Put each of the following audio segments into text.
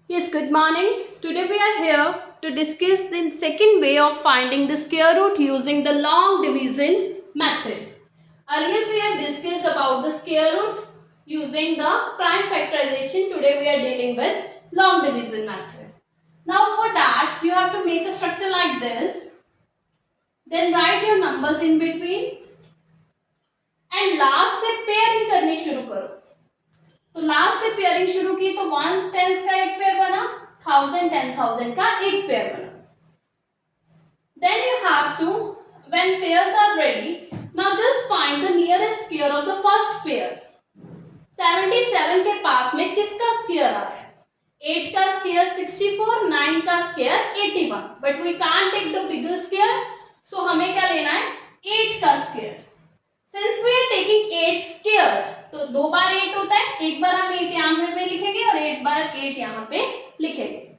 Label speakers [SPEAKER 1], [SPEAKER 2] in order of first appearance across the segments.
[SPEAKER 1] Yes, good morning. Today we are here to discuss the second way of finding the square root using the long division method. Earlier we have discussed about the square root using the prime factorization. Today we are dealing with long division method. Now for that you have to make a structure like this. Then write your numbers in between and last से pairing करनी शुरू करो. तो last से pairing शुरू की तो ones tens का एक पेयर बना, 1000 10,000 का एक पेयर बना. Then you have to, when pairs are ready, now just find the nearest square of the first pair. 77 के पास में किसका स्क्वायर आ रहा है? 8 का स्क्वायर 64, 9 का square 81. But we can't take the bigger square, so हमें क्या लेना है? 8 का square. Since we are taking 8 square, तो 2 बार 8 होता है, एक बार हम 8 यहाँ पे लिखेंगे और 8 बार 8 यहाँ पे लिखेंगे.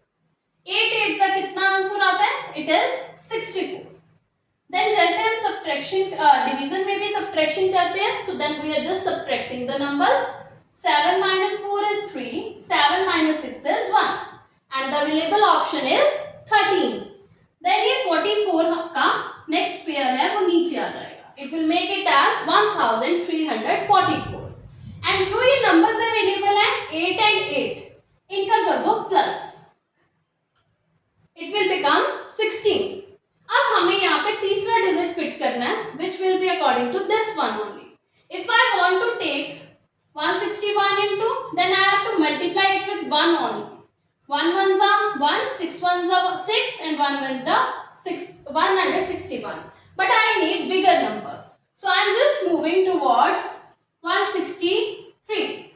[SPEAKER 1] 8 8 का कितना आंसर आता है? It is 64. देन जैसे हम सब्ट्रैक्शन डिवीजन में भी सब्ट्रैक्शन करते हैं, so then we are just subtracting the numbers. 7 minus 4 is 3, 7 minus 6 is 1 and the available option is 13. Then ये 44 का नेक्स्ट पेयर है वो नीचे आ जाएगा. It will make it as 1344. And जो ये नंबर्स अवेलेबल है 8 and 8, इनका कर दो प्लस. It will become 16. अब हमें यहाँ पे तीसरा डिजिट फिट करना है, which will be according to this one only. If I want to take 161 into, then I have to multiply it with 1 only. 1 ones are 1, 6 ones are 6 and 1 ones are 161. But I need bigger number. So I am just moving towards 163.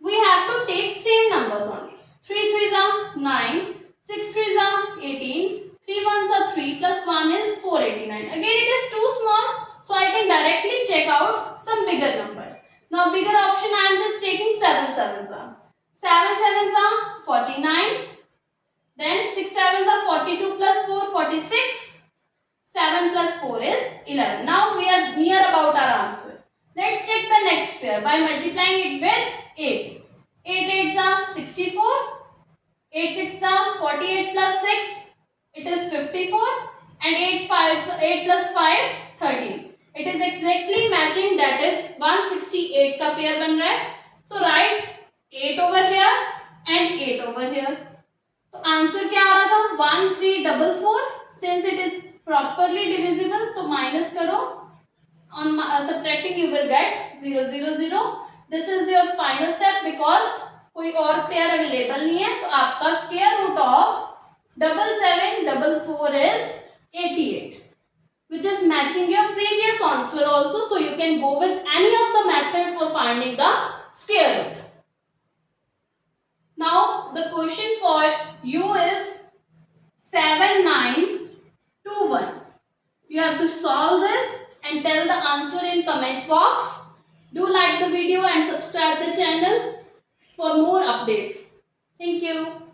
[SPEAKER 1] We have to take same numbers only. 3 3s are 9, 6 3s are 18, 3 1s are 3 plus 1 is 489. Again it is too small, so I can directly check out some bigger number. Now bigger option I am just taking 7 7s are. 7 7s are 49. Then 6 7s are 42 plus 4 46. 7 plus 4 is 11. Now we are near about our answer. Let's check the next pair by multiplying it with 8. 8 8s are 64. 8 6s are 48 plus 6. It is 54. And 8 5s, 8 plus 5 13. It is exactly matching, that is 168 का pair बन रहा है. So write 8 over here and 8 over here. तो answer क्या आ रहा था? 1344. Since it is properly divisible, तो minus करो. On subtracting you will get 0 0 0. This is your final step because कोई और पेयर अवेलेबल नहीं है, तो आपका square root of 7744 is 88. Which is matching your previous answer also, so you can go with any of the method for finding the square root. Now the question for you is 7921. You have to solve this and tell the answer in comment box. Do like the video and subscribe the channel for more updates. Thank you.